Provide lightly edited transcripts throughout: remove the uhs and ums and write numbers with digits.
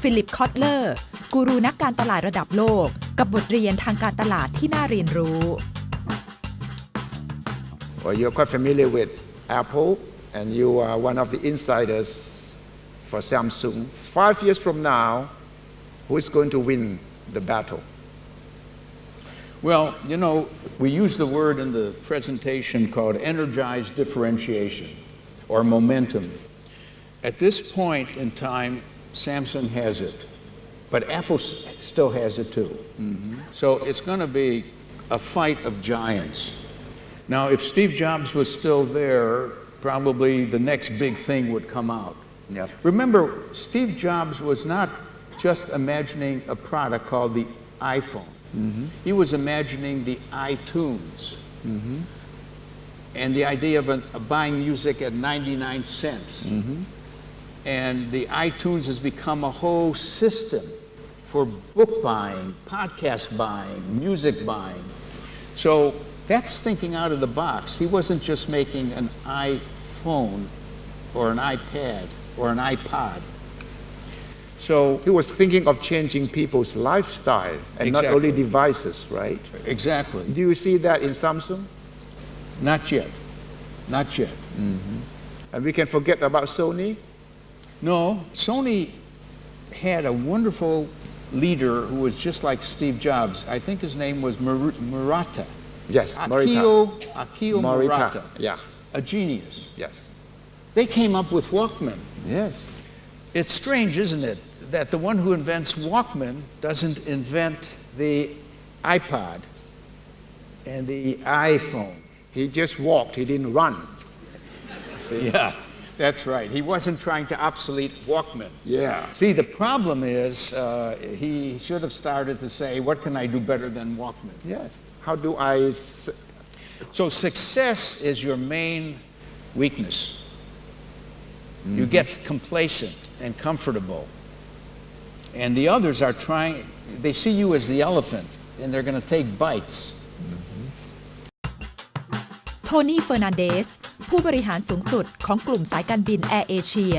ฟิลิป คอตเลอร์ กูรูนักการตลาดระดับโลกกับบทเรียนทางการตลาดที่น่าเรียนรู้ Well, you're quite familiar with Apple, and you are one of the insiders for Samsung. 5 years from now, who is going to win the battle? Well, you know, we use the word in the presentation called energized differentiation or momentum. At this point in time, Samsung has it, but Apple still has it too. So it's going to be a fight of giants. Now, if Steve Jobs was still there, probably the next big thing would come out. Yep. Remember, Steve Jobs was not just imagining a product called the iPhone. He was imagining the iTunes and the idea of buying music at 99 cents. And the iTunes has become a whole system for book buying, podcast buying, music buying. So that's thinking out of the box. He wasn't just making an iPhone or an iPad or an iPod. So He was thinking of changing people's lifestyle and not Exactly. only devices, right? exactly. Do you see that in Samsung? Not yet. Not yet. And we can forget about Sony? No, Sony had a wonderful leader who was just like Steve Jobs. I think his name was Murata. Yes, Morita. Akio Murata. Yeah, A genius. yes. They came up with Walkman. Yes. It's strange, isn't it, that the one who invents Walkman doesn't invent the iPod and the iPhone. He just walked, he didn't run. See? Yeah, that's right. He wasn't trying to obsolete Walkman. Yeah. See, the problem is he should have started to say, what can I do better than Walkman? Yes. How do I... So success is your main weakness. You get complacent and comfortable. And the others are trying, they see you as the elephant, and they're going to take bites. โทนี่ เฟอร์นันเดส ผู้บริหารสูงสุดของกลุ่มสายการบินแอร์เอเชีย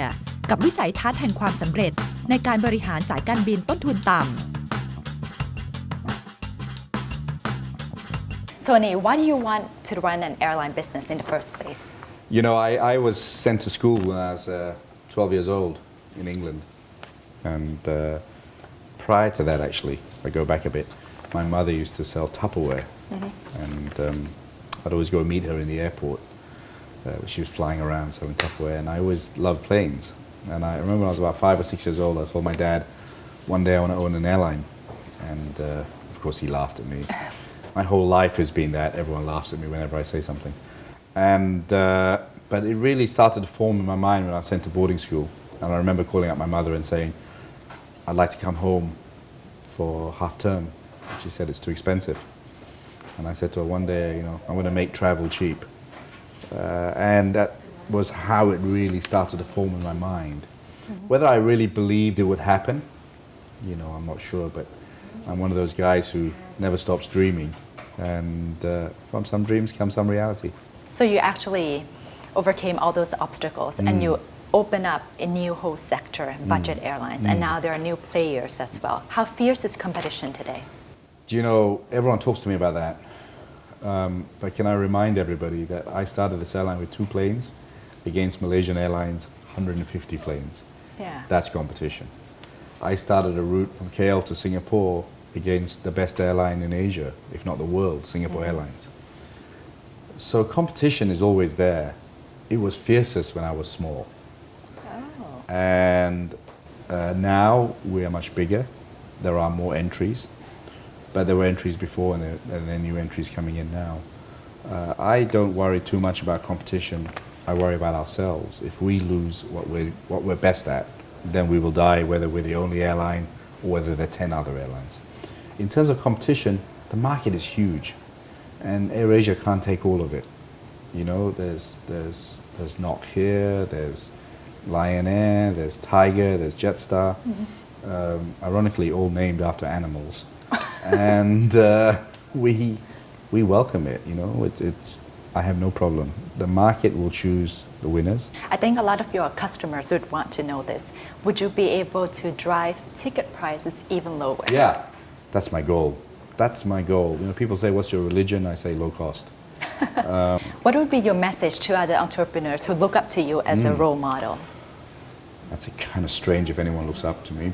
กับวิสัยทัศน์แห่งความสำเร็จในการบริหารสายการบินต้นทุนต่ำ Tony, why do you want to run an airline business in the first place? You know, I was sent to school when I was 12 years old in England. And prior to that, actually, if I go back a bit, my mother used to sell Tupperware. And I'd always go meet her in the airport. She was flying around selling Tupperware. And I always loved planes. And I remember when I was about 5 or 6 years old, I told my dad, one day I want to own an airline. And of course, he laughed at me. My whole life has been that. Everyone laughs at me whenever I say something. And but it really started to form in my mind when I was sent to boarding school. And I remember calling up my mother and saying, I'd like to come home for half term. She said it's too expensive. And I said to her one day, you know, I'm going to make travel cheap. And that was how it really started to form in my mind. Whether I really believed it would happen, you know, I'm not sure, but I'm one of those guys who never stops dreaming. And from some dreams comes some reality. So you actually overcame all those obstacles and you open up a new whole sector, budget airlines, and now there are new players as well. How fierce is competition today? Do you know, everyone talks to me about that. But can I remind everybody that I started this airline with 2 planes against Malaysian Airlines, 150 planes. Yeah. That's competition. I started a route from KL to Singapore against the best airline in Asia, if not the world, Singapore Airlines. So competition is always there. It was fiercest when I was small. Oh. And now we are much bigger. There are more entries. But there were entries before and there are new entries coming in now. I don't worry too much about competition. I worry about ourselves. If we lose what we're best at, then we will die, whether we're the only airline or whether there are 10 other airlines. In terms of competition, the market is huge. And AirAsia can't take all of it. You know, there's Knock here, there's Lion Air, there's Tiger, there's Jetstar. Ironically, all named after animals. And we welcome it, you know. I have no problem. The market will choose the winners. I think a lot of your customers would want to know this. Would you be able to drive ticket prices even lower? Yeah, that's my goal. That's my goal. You know, people say, "What's your religion?" I say, "Low cost." What would be your message to other entrepreneurs who look up to you as a role model? That's kind of strange if anyone looks up to me.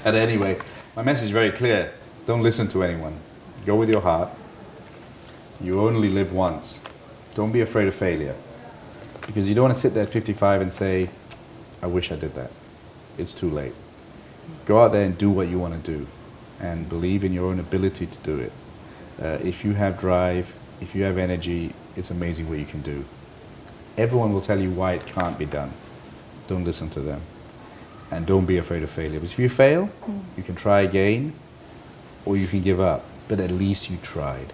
But anyway, my message is very clear. Don't listen to anyone. Go with your heart. You only live once. Don't be afraid of failure. Because you don't want to sit there at 55 and say, I wish I did that. It's too late. Go out there and do what you want to do. And believe in your own ability to do it. If you have drive, if you have energy, it's amazing what you can do. Everyone will tell you why it can't be done. Don't listen to them. And don't be afraid of failure. Because if you fail, you can try again, or you can give up. But at least you tried.